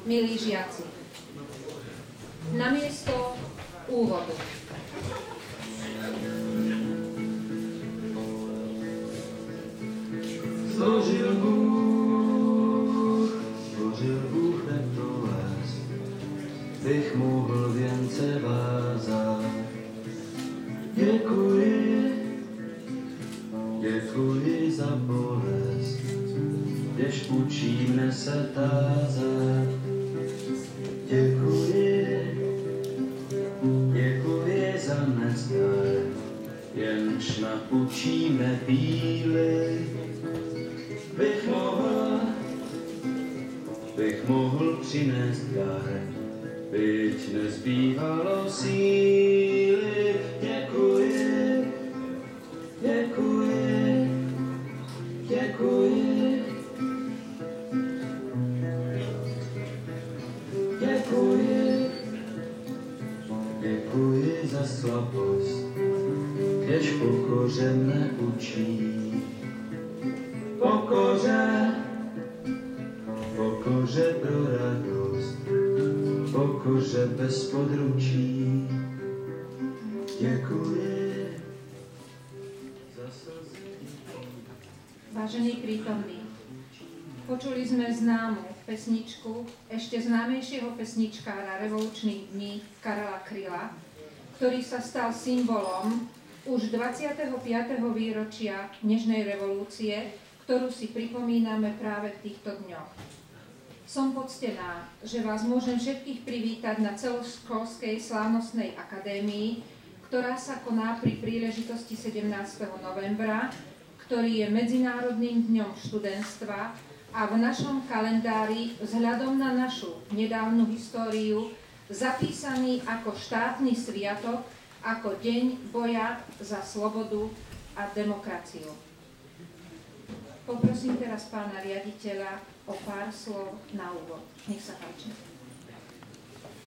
Milí žiaci, namiesto úvodu. Stvořil Bůh tento les, bych mohl věnce vázat. Děkuji za bolest, jež učí mne se tázat. Děkuji za nezdar, jenž naučí mne píly. Bych mohl přinést dar, byť nezbývalo síly. Děkuji za slabost, jež pokoře mne učí. Pokoře pro radost, pokoře bez područí. Děkuji za slzy. Vážení prítomní, počuli sme známu pesničku ešte známejšieho pesničkára revolučných dní Karela Kryla, ktorý sa stal symbolom už 25. výročia Nežnej revolúcie, ktorú si pripomíname práve v týchto dňoch. Som poctená, že vás môžem všetkých privítať na celoškolskej slávnostnej akadémii, ktorá sa koná pri príležitosti 17. novembra, ktorý je Medzinárodným dňom študentstva a v našom kalendári vzhľadom na našu nedávnu históriu zapísaný ako štátny sviatok, ako deň boja za slobodu a demokraciu. Poprosím teraz pána riaditeľa o pár slov na úvod. Nech sa páči.